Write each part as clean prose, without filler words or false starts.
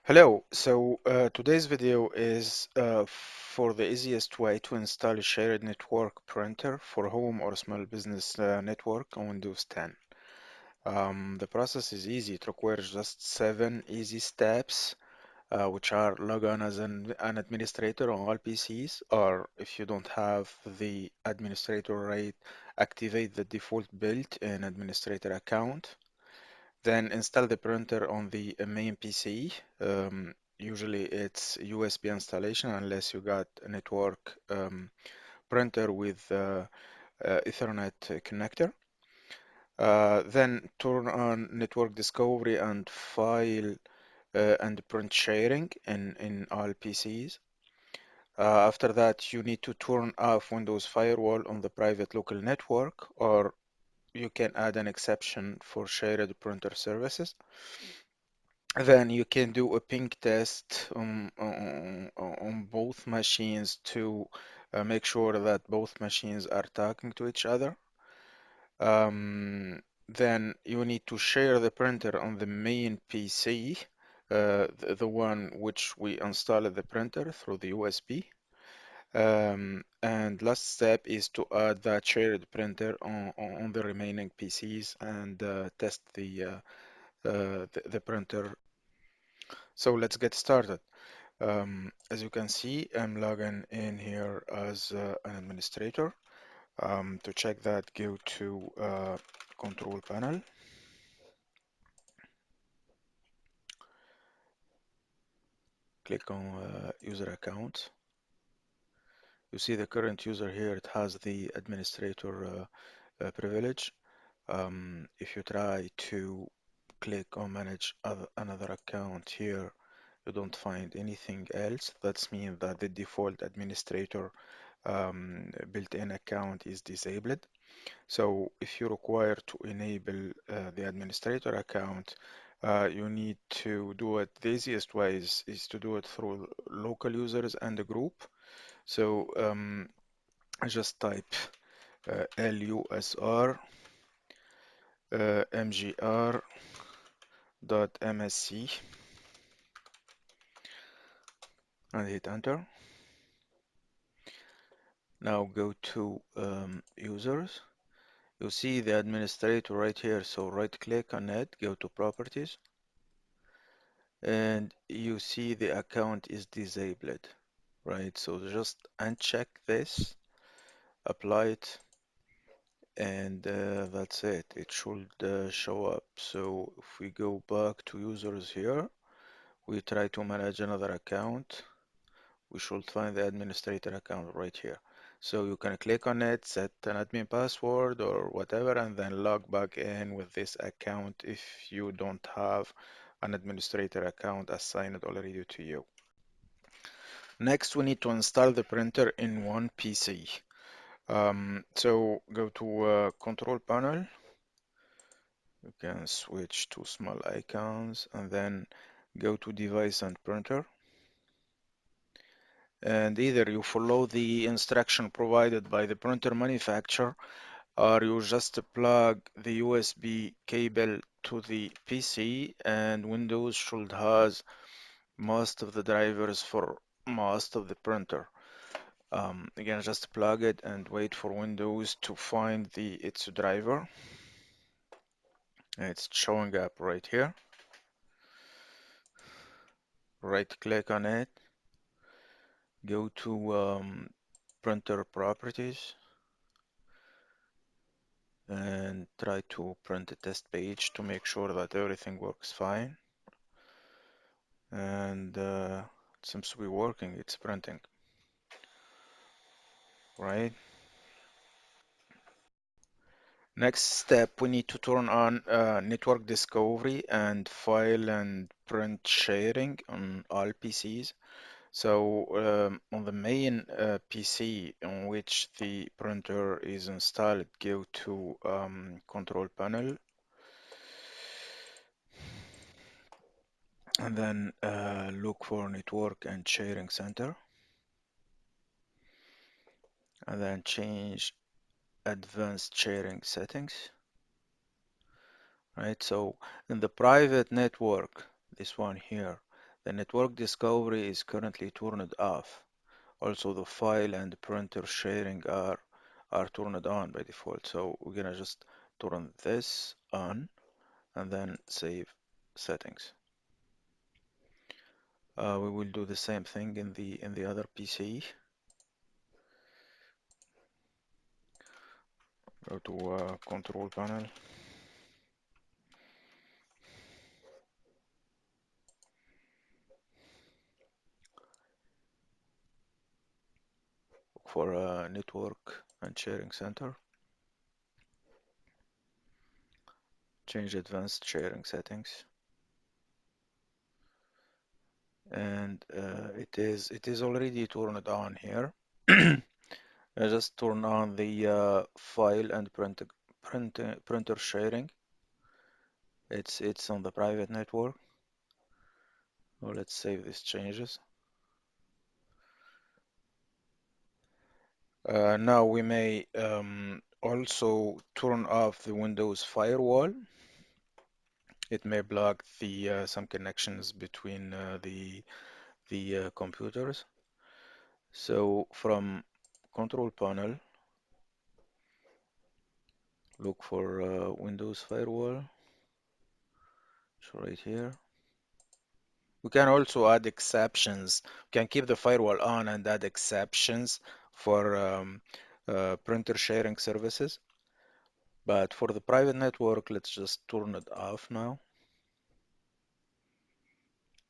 Hello, today's video is for the easiest way to install a shared network printer for home or small business network on Windows 10. The process is easy. It requires just 7 easy steps, which are log on as an administrator on all PCs, or if you don't have the administrator right, activate the default built-in administrator account. Then install the printer on the main PC. Usually it's USB installation unless you got a network printer with Ethernet connector. Then turn on network discovery and file and print sharing in all PCs. After that, you need to turn off Windows Firewall on the private local network, or you can add an exception for shared printer services. Then you can do a ping test on both machines to make sure that both machines are talking to each other. Then you need to share the printer on the main PC, the one which we installed the printer through the USB. And last step is to add that shared printer on the remaining PCs and test the printer. So let's get started. As you can see, I'm logging in here as an administrator. To check that, go to Control Panel, click on User Account. You see the current user here, it has the administrator privilege. If you try to click on Manage another account here, you don't find anything else. That means that the default administrator built-in account is disabled. So if you require to enable the administrator account, you need to do it. The easiest way is to do it through local users and a group. So just type lusr mgr.msc and hit enter. Now go to users. You see the administrator right here, so right click on it, go to properties, and you see the account is disabled, right? So just uncheck this, apply it, and that's it. It should show up. So if we go back to users here, we try to manage another account, we should find the administrator account right here. So you can click on it, set an admin password or whatever, and then log back in with this account if you don't have an administrator account assigned already to you. Next, we need to install the printer in one PC. So go to Control Panel. You can switch to small icons and then go to Device and Printer. And either you follow the instruction provided by the printer manufacturer, or you just plug the USB cable to the PC, and Windows should has most of the drivers for most of the printer. Again, just plug it and wait for Windows to find its driver. It's showing up right here. Right click on it, go to printer properties, and try to print a test page to make sure that everything works fine. And it seems to be working, it's printing, right? Next step, we need to turn on network discovery and file and print sharing on all PCs. So on the main PC on which the printer is installed, go to Control Panel, and then look for Network and Sharing Center, and then change Advanced Sharing Settings. Right, so in the private network, this one here, The network discovery is currently turned off. Also, the file and printer sharing are turned on by default. So we're gonna just turn this on and then save settings. We will do the same thing in the other PC. Go to control panel. Look for network and sharing center. Change advanced sharing settings. And it is already turned on here. I just turn on the file and printer sharing. It's on the private network. Well, let's save these changes. Now we may also turn off the Windows firewall. It may block the some connections between the computers. So from control panel, look for Windows firewall. So right here. We can also add exceptions. We can keep the firewall on and add exceptions for printer sharing services. But for the private network, let's just turn it off now.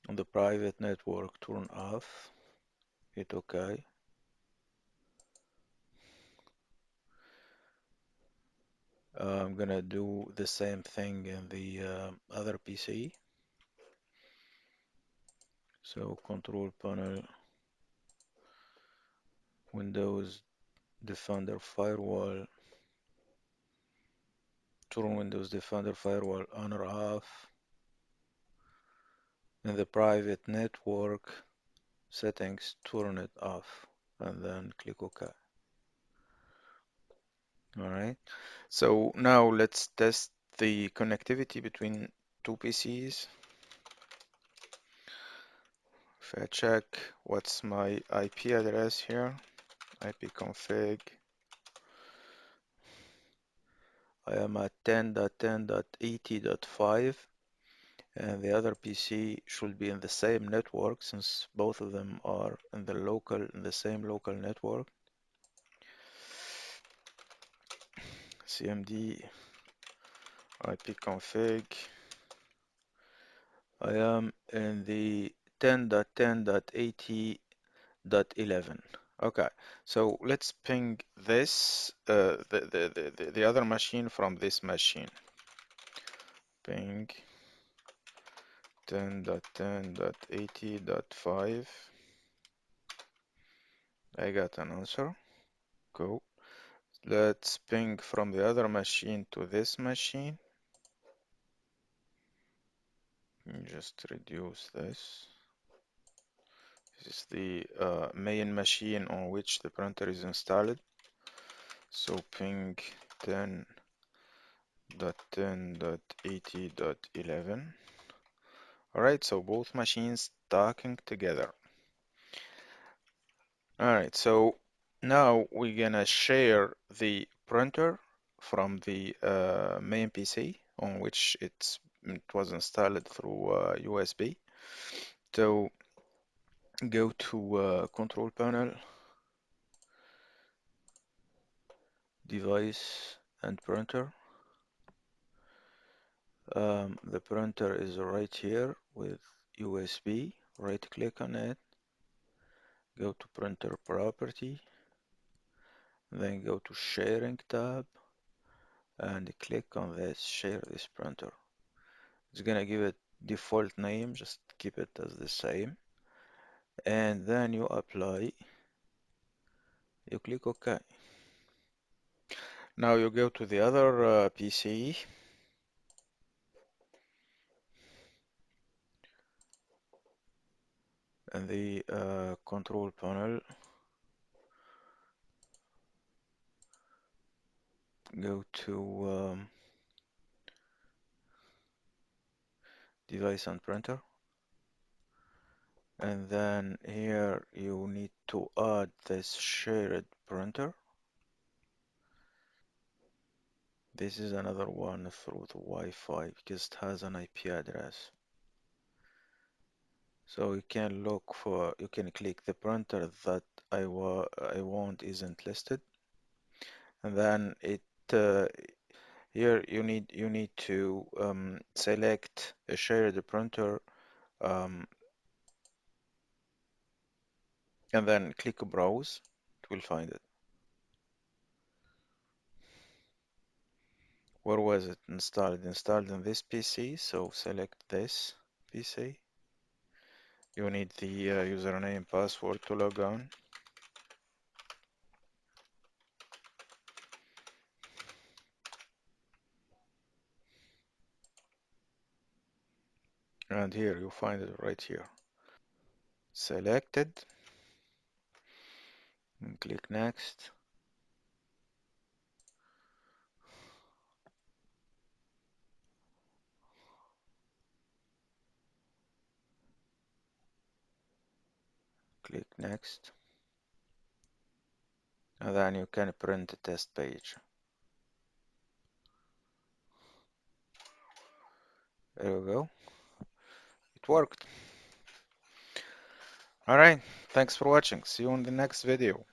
On the private network, turn off. Hit OK. I'm gonna do the same thing in the other PC. So control panel, Windows Defender Firewall, turn Windows Defender Firewall on or off. In the private network settings, turn it off and then click OK. All right. So now let's test the connectivity between two PCs. If I check what's my IP address here, ipconfig, I am at 10.10.80.5, and the other PC should be in the same network since both of them are in the same local network. CMD ipconfig. I am in the 10.10.80.11. Okay, so let's ping this the other machine from this machine. Ping 10.10.80.5. I got an answer. Go. Let's ping from the other machine to this machine. Just reduce this. This is the main machine on which the printer is installed. So ping 10.10.80.11. Alright, so both machines talking together. Alright, so now we're gonna share the printer from the main PC on which it was installed through USB. So go to control panel, device and printer. The printer is right here with USB. Right click on it, go to printer property, then go to sharing tab and click on this share this printer. It's gonna give it default name, just keep it as the same, and then you apply, you click OK. Now you go to the other PC and the control panel, go to device and printer, And then here you need to add this shared printer. This is another one through the Wi-Fi because it has an IP address. So you can look for, you can click the printer that I want isn't listed, and then uh, here you need to select a shared printer, um, and then click browse. It will find it. Where was it installed? Installed in this PC. So select this PC. You need the username password to log on. And here you find it right here. Selected and click next. Click next. And then you can print the test page. There you go. It worked. All right. Thanks for watching. See you in the next video.